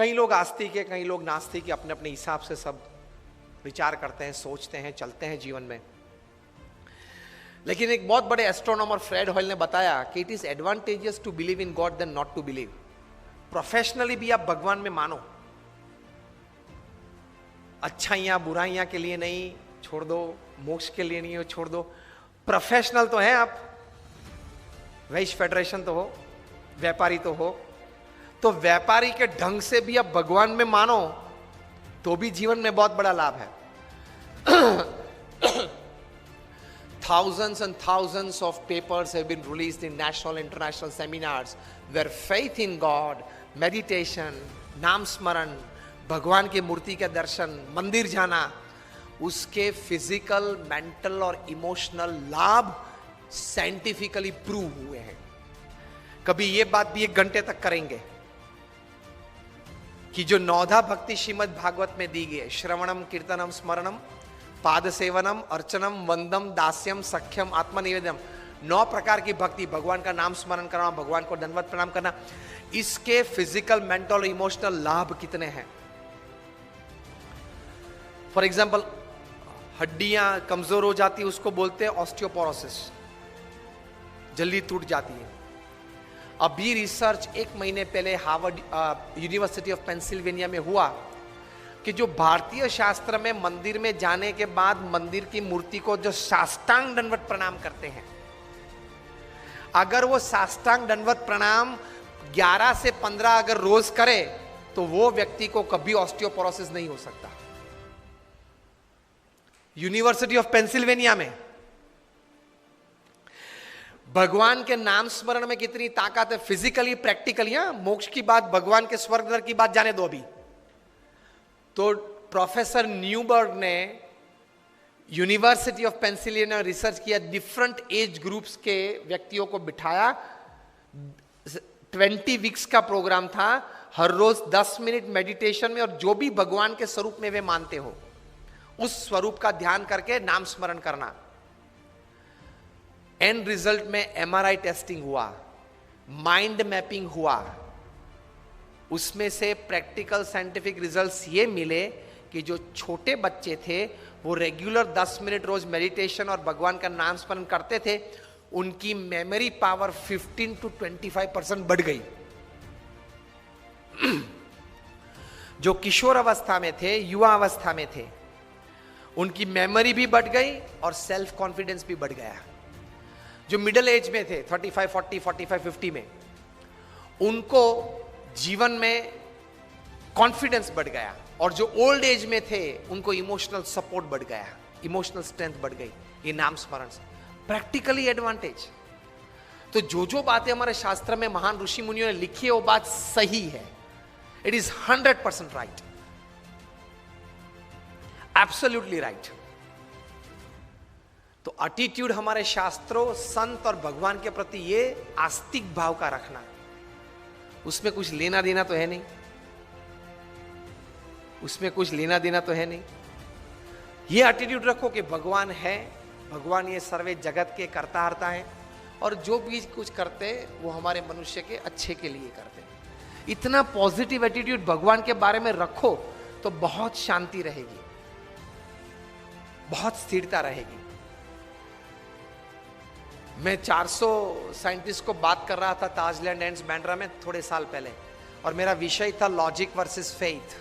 कई लोग आस्तिक है, कई लोग नास्तिक है, अपने अपने हिसाब से सब विचार करते हैं, सोचते हैं, चलते हैं जीवन में। लेकिन एक बहुत बड़े एस्ट्रोनॉमर फ्रेड हॉयल ने बताया कि it is advantageous to believe in God than not to believe. Professionally भी आप भगवान में मानो, अच्छाइयां बुराइयां के लिए नहीं, छोड़ दो, मोक्ष के लिए नहीं हो, छोड़ दो। प्रोफेशनल तो है आप, वैश्य फेडरेशन तो हो, व्यापारी तो हो, तो व्यापारी के ढंग से भी आप भगवान में मानो तो भी जीवन में बहुत बड़ा लाभ है। Thousands and thousands of papers have been released in national and international seminars where faith in God, meditation, नाम स्मरण, भगवान की मूर्ति के दर्शन, मंदिर जाना, उसके फिजिकल, मेंटल और इमोशनल लाभ साइंटिफिकली प्रूव हुए हैं। कभी ये बात भी 1 घंटे तक करेंगे कि जो 9धा भक्ति श्रीमद् भागवत में दी गई है, श्रवणम, कीर्तनम, स्मरणम, पाद सेवनम, अर्चनम, वंदम, दास्यम, सख्यम, आत्मनिवेदनम, 9 प्रकार की भक्ति, भगवान का नाम स्मरण करना, भगवान को दंडवत प्रणाम करना, इसके फिजिकल, मेंटल, इमोशनल लाभ कितने हैं। फॉर एग्जाम्पल, हड्डियां कमजोर हो जाती है, उसको बोलते हैं ऑस्टियोपोरोसिस, जल्दी टूट जाती है। अभी रिसर्च 1 महीने पहले हार्वर्ड यूनिवर्सिटी ऑफ पेंसिल्वेनिया में हुआ कि जो भारतीय शास्त्र में मंदिर में जाने के बाद मंदिर की मूर्ति को जो साष्टांग दंडवत प्रणाम करते हैं, अगर वो साष्टांग दंडवत प्रणाम 11 से 15 अगर रोज करे तो वो व्यक्ति को कभी ऑस्टियोपोरोसिस नहीं हो सकता। यूनिवर्सिटी ऑफ पेंसिल्वेनिया में। भगवान के नाम स्मरण में कितनी ताकत है, फिजिकली, प्रैक्टिकली। मोक्ष की बात, भगवान के स्वर्ग नरक की बात जाने दो अभी। तो प्रोफेसर न्यूबर्ग ने यूनिवर्सिटी ऑफ पेंसिल्वेनिया रिसर्च किया, डिफरेंट एज ग्रुप्स के व्यक्तियों को बिठाया, 20 वीक्स का प्रोग्राम था, हर रोज 10 मिनट मेडिटेशन में, और जो भी भगवान के स्वरूप में वे मानते हो उस स्वरूप का ध्यान करके नाम स्मरण करना। एंड रिजल्ट में एमआरआई टेस्टिंग हुआ, माइंड मैपिंग हुआ, उसमें से प्रैक्टिकल साइंटिफिक रिजल्ट्स ये मिले कि जो छोटे बच्चे थे वो रेगुलर 10 मिनट रोज मेडिटेशन और भगवान का नाम स्मरण करते थे, उनकी मेमोरी पावर 15 to 25% बढ़ गई। जो किशोर अवस्था में थे, युवा अवस्था में थे, उनकी मेमोरी भी बढ़ गई और सेल्फ कॉन्फिडेंस भी बढ़ गया। जो मिडिल एज में थे, 35, 40, 45, 50 में, उनको जीवन में कॉन्फिडेंस बढ़ गया, और जो ओल्ड एज में थे उनको इमोशनल सपोर्ट बढ़ गया, इमोशनल स्ट्रेंथ बढ़ गई, ये नाम स्मरण से प्रैक्टिकली एडवांटेज। तो जो बातें हमारे शास्त्र में महान ऋषि मुनियों ने लिखी है वो बात सही है। It is 100% right, absolutely right. तो एटीट्यूड हमारे शास्त्रों, संत और भगवान के प्रति ये आस्तिक भाव का रखना, उसमें कुछ लेना देना तो है नहीं, उसमें कुछ लेना देना तो है नहीं। ये एटीट्यूड रखो कि भगवान है, भगवान ये सर्वे जगत के कर्ता हर्ता है, और जो भी कुछ करते वो हमारे मनुष्य के अच्छे के लिए करते। इतना पॉजिटिव एटीट्यूड भगवान के बारे में रखो तो बहुत शांति रहेगी, बहुत स्थिरता रहेगी। मैं 400 साइंटिस्ट को बात कर रहा था ताजलैंड एंड्स बैंड्रा में थोड़े साल पहले, और मेरा विषय था लॉजिक वर्सेस फेथ।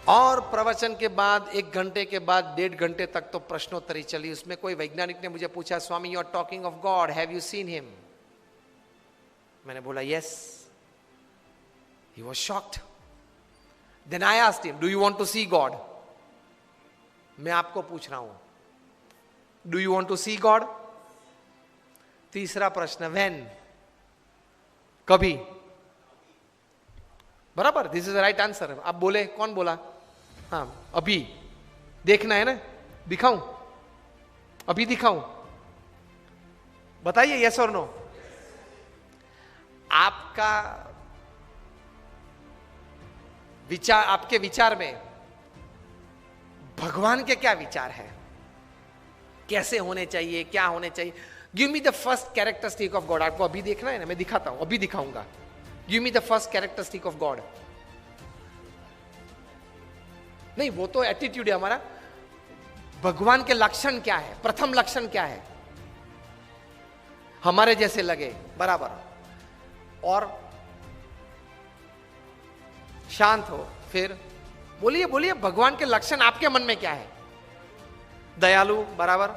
और प्रवचन के बाद 1 घंटे के बाद 1.5 घंटे तक तो प्रश्नोत्तरी चली। उसमें कोई वैज्ञानिक ने मुझे पूछा, Swami you are talking of God, have you seen him? मैंने बोला yes. He was shocked. Then I asked him, do you want to see God? मैं आपको पूछ रहा हूं, do you want to see God? तीसरा प्रश्न, व्हेन? कभी? बराबर, this is the right answer. आप बोले, कौन बोला? हाँ, अभी देखना है ना, दिखाऊं? अभी दिखाऊं? बताइए यस और नो। आपका विचार, आपके विचार में भगवान के क्या विचार है, कैसे होने चाहिए, क्या होने चाहिए? Give me the first characteristic of God. आपको अभी देखना है ना, मैं दिखाता हूं, अभी दिखाऊंगा। Give me the first characteristic of God. नहीं, वो तो एटीट्यूड है हमारा. भगवान के लक्षण क्या है? प्रथम लक्षण क्या है? हमारे जैसे लगे, बराबर, और शांत हो. फिर बोलिए बोलिए, भगवान के लक्षण आपके मन में क्या है? दयालु, बराबर.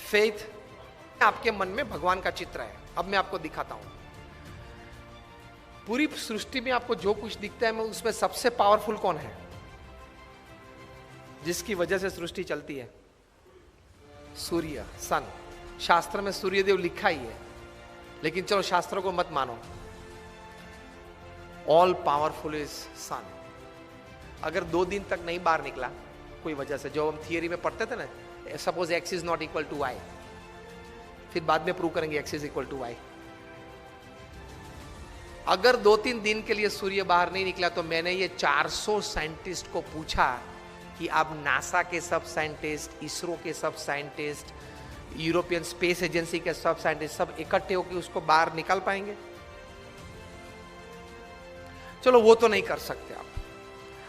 फेथ, आपके मन में भगवान का चित्र है. अब मैं आपको दिखाता हूं. पूरी सृष्टि में आपको जो कुछ दिखता है, मैं उसमें सबसे पावरफुल कौन है, जिसकी वजह से सृष्टि चलती है? सूर्य, सन. शास्त्र में सूर्यदेव लिखा ही है, लेकिन चलो शास्त्रों को मत मानो. ऑल पावरफुल इज सन. अगर 2 दिन तक नहीं बाहर निकला कोई वजह से, जो हम थियरी में पढ़ते थे ना, suppose X is not equal to Y, फिर बाद में प्रूव करेंगे X is equal to Y. अगर 2-3 दिन के लिए सूर्य बाहर नहीं निकला, तो मैंने ये 400 साइंटिस्ट को पूछा कि आप नासा के सब साइंटिस्ट, इसरो के सब साइंटिस्ट, यूरोपियन स्पेस एजेंसी के सब साइंटिस्ट, सब इकट्ठे होकर उसको बाहर निकाल पाएंगे? चलो वो तो नहीं कर सकते आप.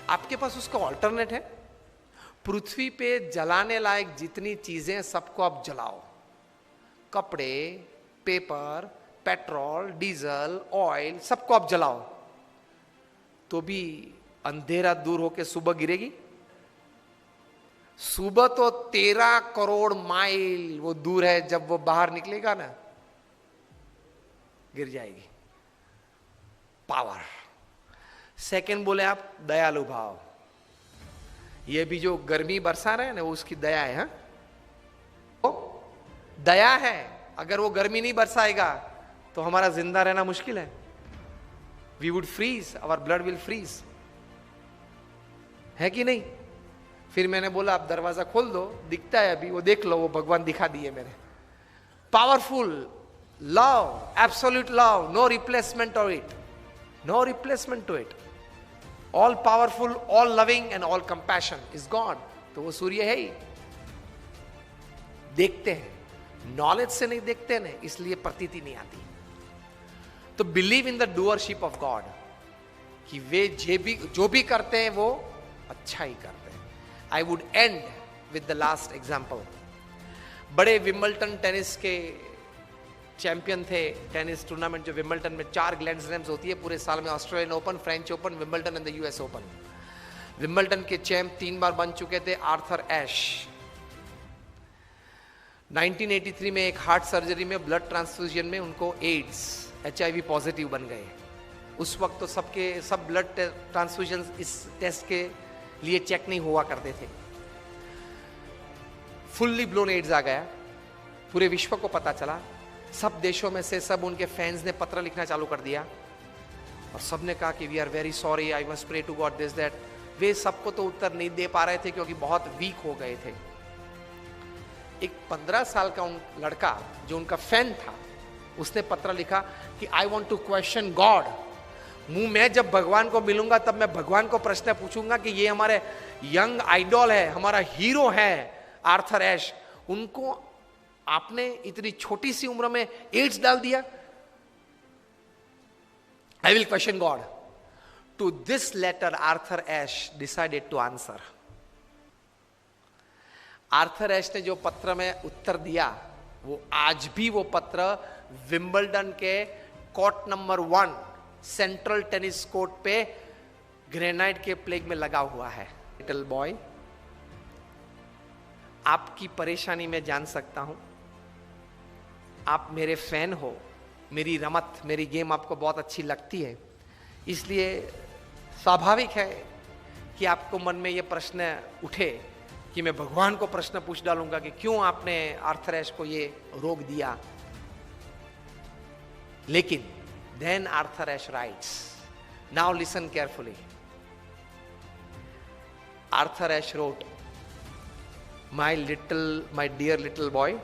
आपके पास उसका ऑल्टरनेट है. पृथ्वी पे जलाने लायक जितनी चीजें, सबको आप जलाओ. कपड़े, पेपर, पेट्रोल, डीजल, ऑयल, सबको आप जलाओ, तो भी अंधेरा दूर होके सुबह गिरेगी? सुबह तो 13 करोड़ माइल वो दूर है, जब वो बाहर निकलेगा ना, गिर जाएगी. पावर. सेकंड बोले आप, दयालु भाव. ये भी जो गर्मी बरसा रहे हैं ना, वो उसकी दया है. हाँ, दया है. अगर वो गर्मी नहीं बरसाएगा तो हमारा जिंदा रहना मुश्किल है. We would freeze, our blood will freeze, है कि नहीं? फिर मैंने बोला आप दरवाजा खोल दो, दिखता है अभी, वो देख लो, वो भगवान दिखा दिए मेरे. Powerful love, absolute love, no replacement of it, no replacement to it. All powerful, all loving and all compassion is God. तो वो सूर्य है ही. देखते हैं, नॉलेज से नहीं देखते ना, इसलिए प्रतीति नहीं आती. तो believe in the doership of God, कि वे जो भी करते हैं वो अच्छा ही करते हैं. I would and with the last example. बड़े विंबलटन टेनिस के चैंपियन थे. टेनिस टूर्नामेंट जो विंबलटन में 4 ग्रैंड स्लैम्स होती है पूरे साल में, Australian open, French open, Wimbledon and the US open. Wimbledon के चैंप 3 बार बन चुके थे आर्थर एश. 1983 में एक हार्ट सर्जरी में, ब्लड ट्रांसफ्यूजन में उनको एड्स, HIV पॉजिटिव बन गए. उस वक्त तो सब ब्लड ट्रांसफ्यूजन इस टेस्ट के लिए चेक नहीं हुआ करते थे. फुल्ली ब्लोन एड्स आ गया, पूरे विश्व को पता चला. सब देशों में से सब उनके फैंस ने पत्र लिखना चालू कर दिया, और सबने कहा कि we are very sorry, I must pray to God this that. वे सबको तो उत्तर नहीं दे पा रहे थे क्योंकि बहुत वीक हो गए थे. एक 15 साल का लड़का जो उनका फैन था, उसने पत्र लिखा कि I want to question God. मैं जब भगवान को मिलूंगा तब मैं भगवान को प्रश्न पूछूंगा कि ये हमारे यंग आइडॉल है, हमारा हीरो है आर्थर एश, उनको आपने इतनी छोटी सी उम्र में एड्स डाल दिया. I will question God. To this letter Arthur Ashe decided to answer. Arthur Ashe ने जो पत्र में उत्तर दिया, वो आज भी वो पत्र विंबलडन के court number 1 central tennis court पे ग्रेनाइट के प्लेग में लगा हुआ है. लिटिल बॉय, आपकी परेशानी मैं जान सकता हूं. आप मेरे फैन हो, मेरी रमत, मेरी गेम आपको बहुत अच्छी लगती है, इसलिए स्वाभाविक है कि आपको मन में ये प्रश्न उठे कि मैं भगवान को प्रश्न पूछ डालूंगा कि क्यों आपने आर्थर एश को ये रोक दिया. लेकिन then Arthur Ashe writes, now listen carefully. Arthur Ashe wrote, my dear little boy,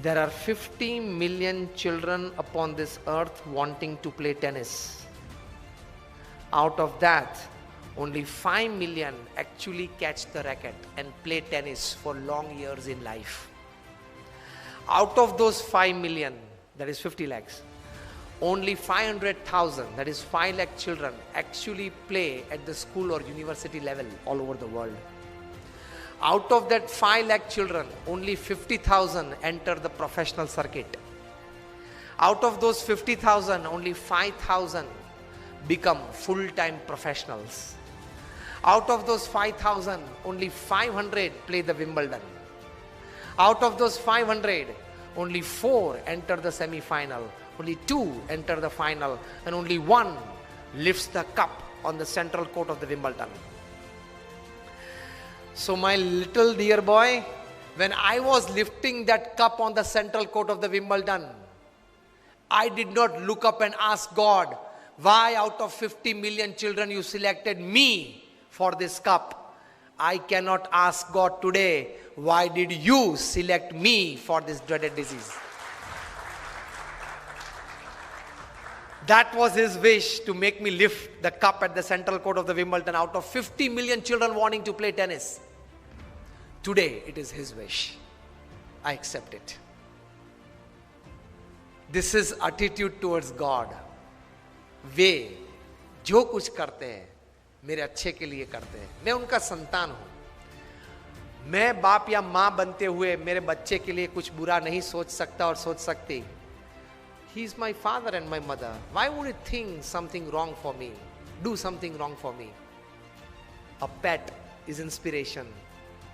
there are 50 million children upon this earth wanting to play tennis. Out of that, only 5 million actually catch the racket and play tennis for long years in life. Out of those 5 million, that is 50 lakhs. Only 500,000, that is 5 lakh children, actually play at the school or university level all over the world. Out of that 5 lakh children, only 50,000 enter the professional circuit. Out of those 50,000, only 5,000 become full-time professionals. Out of those 5,000, only 500 play the Wimbledon. Out of those 500, only 4 enter the semi-final. Only 2 enter the final, and only 1 lifts the cup on the central court of the Wimbledon. So my little dear boy, when I was lifting that cup on the central court of the Wimbledon, I did not look up and ask God, why out of 50 million children you selected me for this cup? I cannot ask God today, why did you select me for this dreaded disease? That was his wish, to make me lift the cup at the central court of the Wimbledon out of 50 million children wanting to play tennis. Today, it is his wish. I accept it. This is attitude towards God. वे जो कुछ करते हैं मेरे अच्छे के लिए करते हैं. मैं उनका संतान हूं. मैं बाप या मां बनते हुए मेरे बच्चे के लिए कुछ बुरा नहीं सोच सकता और सोच सकती. He is my father and my mother. Why would he think something wrong for me? Do something wrong for me? A pet is inspiration.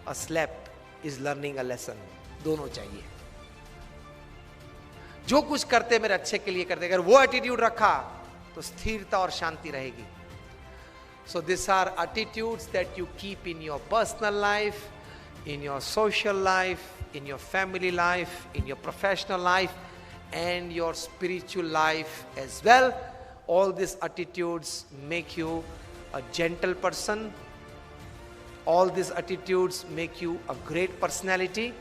A slap is learning a lesson. दोनों चाहिए. जो कुछ करते मेरे अच्छे के लिए करते. अगर वो एटीट्यूड रखा तो स्थिरता और शांति रहेगी. So these are attitudes that you keep in your personal life, in your social life, in your family life, in your professional life, and your spiritual life as well. All these attitudes make you a gentle person. All these attitudes make you a great personality.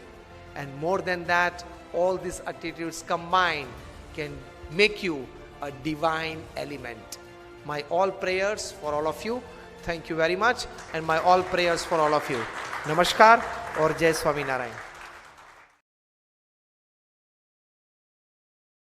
And more than that, all these attitudes combined can make you a divine element. My all prayers for all of you. Thank you very much. And my all prayers for all of you. Namaskar or Jai Swami Narayan.